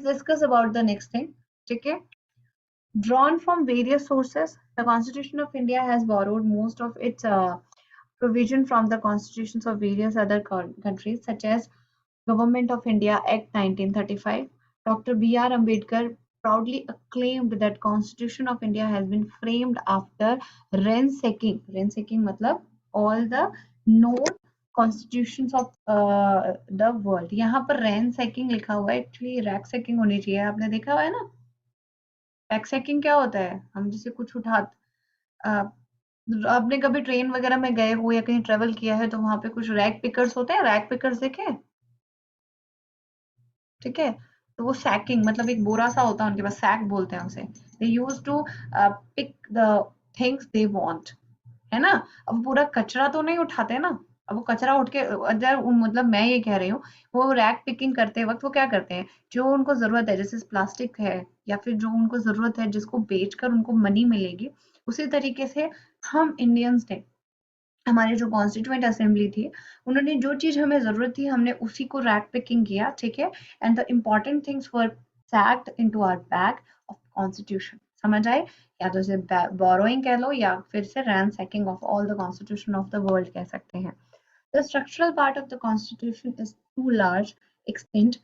discuss about the next thing. ठीक है, drawn from various sources, the Constitution of India has borrowed most of its provision from the constitutions of various other countries, such as Government of India Act 1935. Dr. B.R. Ambedkar proudly acclaimed that Constitution of India has been framed after ransacking. Ransacking मतलब all the known constitutions of the world. यहाँ पर ransacking लिखा हुआ है, actually ransacking होनी चाहिए. आपने देखा हुआ है ना? Ransacking क्या होता है? हम जैसे कुछ आपने कभी ट्रेन वगैरह में गए हो या कहीं ट्रेवल किया है तो वहां पे कुछ रैग पिकर्स होते हैं, रैग पिकर्स देखे? ठीक है, तो वो सैकिंग मतलब एक बोरा सा होता है उनके पास, सैक बोलते हैं उसे. They use to pick the things they want, है ना? अब पूरा कचरा तो नहीं उठाते ना, अब वो कचरा उठ के मतलब मैं ये कह रही हूँ, वो रैक पिकिंग करते वक्त वो क्या करते हैं, जो उनको जरूरत है, जैसे प्लास्टिक है या फिर जो उनको जरूरत है जिसको बेचकर उनको मनी मिलेगी, उसी तरीके से हम इंडियंस ने, हमारी जो कॉन्स्टिट्यूएंट असेंबली थी, उन्होंने जो चीज हमें जरूरत थी हमने उसी को रैक पिकिंग किया. ठीक है, and the important things were sacked into our bag of constitution. समझ आए? या तो इसे बोरोइंग कह लो या फिर से ransacking of all the constitution of the world कह सकते हैं. The structural part of the constitution is to large extent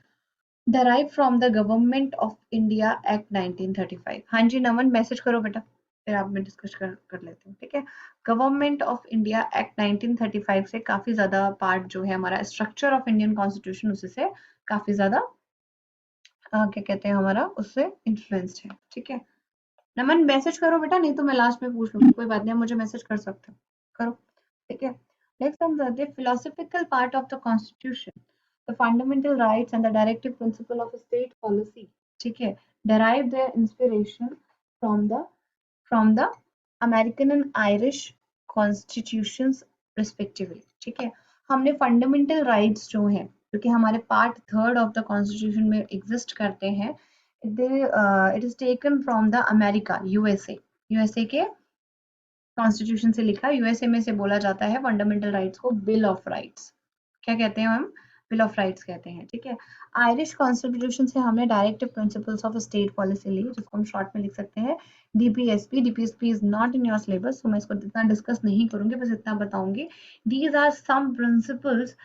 derived from the Government of India Act 1935. हाँ जी नमन, मैसेज करो बेटा, फिर आप में डिस्कस कर लेते हैं. ठीक है, गवर्नमेंट ऑफ इंडिया एक्ट 1935 से काफी ज्यादा पार्ट जो है हमारा स्ट्रक्चर ऑफ इंडियन कॉन्स्टिट्यूशन उसी से काफी ज्यादा क्या कहते हैं हमारा उससे इन्फ्लुएंस्ड है. ठीक है, नमन मैसेज करो बेटा, नहीं तो मैं लास्ट में पूछ लूंगी, कोई बात नहीं, मुझे मैसेज कर सकते हो, करो. ठीक है, नेक्स्ट हम करते हैं philosophical part of the constitution, the fundamental rights and the directive principle of a state policy. ठीक है, derive their inspiration from the American and Irish constitutions respectively. ठीक है, हमने फंडामेंटल राइट्स जो हैं, जो कि हमारे पार्ट 3 ऑफ द कॉन्स्टिट्यूशन में एग्जिस्ट करते हैं, it is taken from the America, USA के कॉन्स्टिट्यूशन से लिखा. यूएसए में से बोला जाता है फंडामेंटल राइट्स को बिल ऑफ राइट्स. क्या कहते हैं हम? बिल ऑफ राइट्स कहते हैं. ठीक है, आयरिश कॉन्स्टिट्यूशन से हमने directive principles of state policy ली, जिसको हम शॉर्ट में लिख सकते हैं DPSP. DPSP is not in your syllabus, तो मैं इसको इतना डिस्कस नहीं करूंगी, बस इतना बताऊंगी. दीज आर सम प्रिंसिपल्स,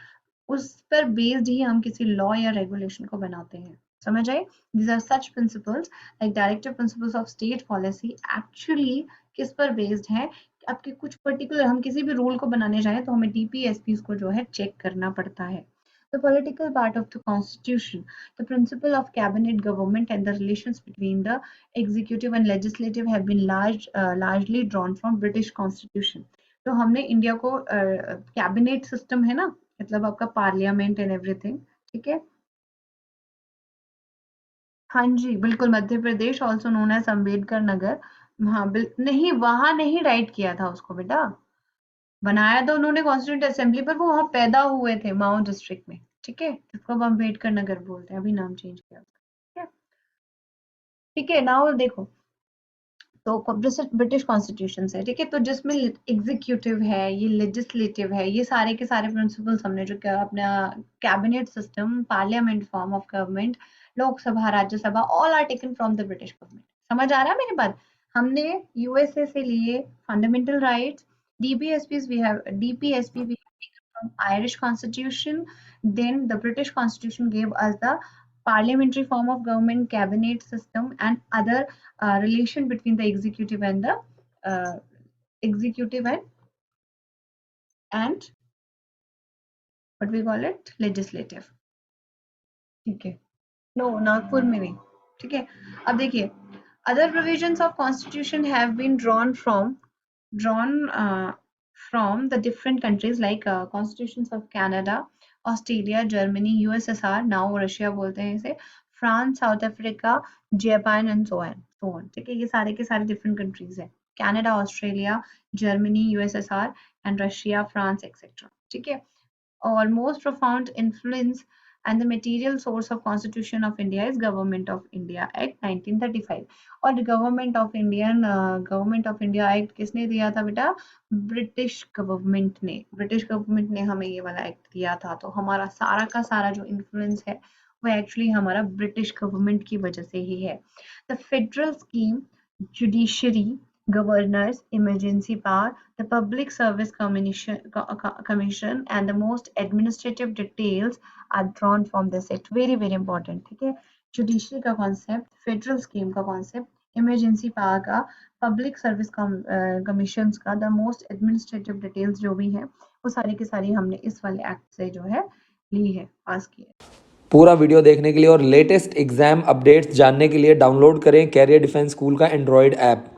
उस पर बेस्ड ही हम किसी लॉ या रेगुलेशन को बनाते हैं. समझ आए? These are such principles like directive principles of state policy actually किस पर बेस्ड है? आपके कुछ पर्टिकुलर, हम किसी भी रूल को बनाने जाए तो हमें डीपीएसपी को जो है चेक करना पड़ता है. The political part of the constitution, the principle of cabinet government and the relations between the executive and legislative have been largely drawn from British constitution. तो हमने इंडिया को कैबिनेट सिस्टम है ना, मतलब आपका पार्लियामेंट एंड एवरीथिंग. ठीक है, हाँ जी बिल्कुल, Madhya Pradesh also known as Ambedkar Nagar. हाँ नहीं, वहां नहीं राइट किया था उसको बेटा, बनाया तो उन्होंने कॉन्स्टिट्यूंट असेंबली, पर वो वहां पैदा हुए थे माउ डिस्ट्रिक्ट में. ठीक है, जिसको अब अम्बेडकर नगर बोलते हैं, अभी नाम चेंज किया उसका. ठीक है, नाउ देखो, तो ब्रिटिश कॉन्स्टिट्यूशन है. ठीक है, तो जिसमें एग्जीक्यूटिव है, ये लेजिस्लेटिव है, ये सारे के सारे प्रिंसिपल्स हमने जो क्या अपना cabinet system, parliament form of government, Lok Sabha, Rajya Sabha, all are taken from the British government. समझ आ रहा है मेरी बात? हमने यूएसए से लिए fundamental rights. DPSP we have taken from Irish constitution. Then the British constitution gave us the parliamentary form of government, cabinet system, and other relation between the executive and the executive and what we call it legislative. ठीक है, no Nagpur में नहीं. ठीक है, अब देखिए, other provisions of constitution have been drawn from the different countries like constitutions of Canada, Australia, Germany, USSR, now Russia बोलते हैं इसे, France, south Africa, Japan and so on. ठीक है, ये सारे के सारे डिफरेंट कंट्रीज है. Canada, Australia, Germany, USSR and Russia, France etcetera. ठीक है, और most profound influence and the material source of Constitution of India is Government of India Act 1935. और Government of India Act किसने दिया था बेटा? ब्रिटिश गवर्नमेंट ने हमें ये वाला एक्ट दिया था. तो हमारा सारा का सारा जो इन्फ्लुएंस है वो एक्चुअली हमारा ब्रिटिश गवर्नमेंट की वजह से ही है। The federal scheme, judiciary, governors, emergency power, the public service commission and the most administrative details are drawn from this act. Very important, ठीक है। जुडिशरी का कॉन्सेप्ट, फेडरल स्कीम का कॉन्सेप्ट, इमरजेंसी पावर का, public service commission का, the most administrative details जो भी है वो सारी की सारी हमने इस वाले एक्ट से जो है ली है, पास की है। पूरा वीडियो देखने के लिए और लेटेस्ट एग्जाम अपडेट्स जानने के लिए डाउनलोड करें कैरियर डिफेंस स्कूल का एंड्रॉयड ऐप।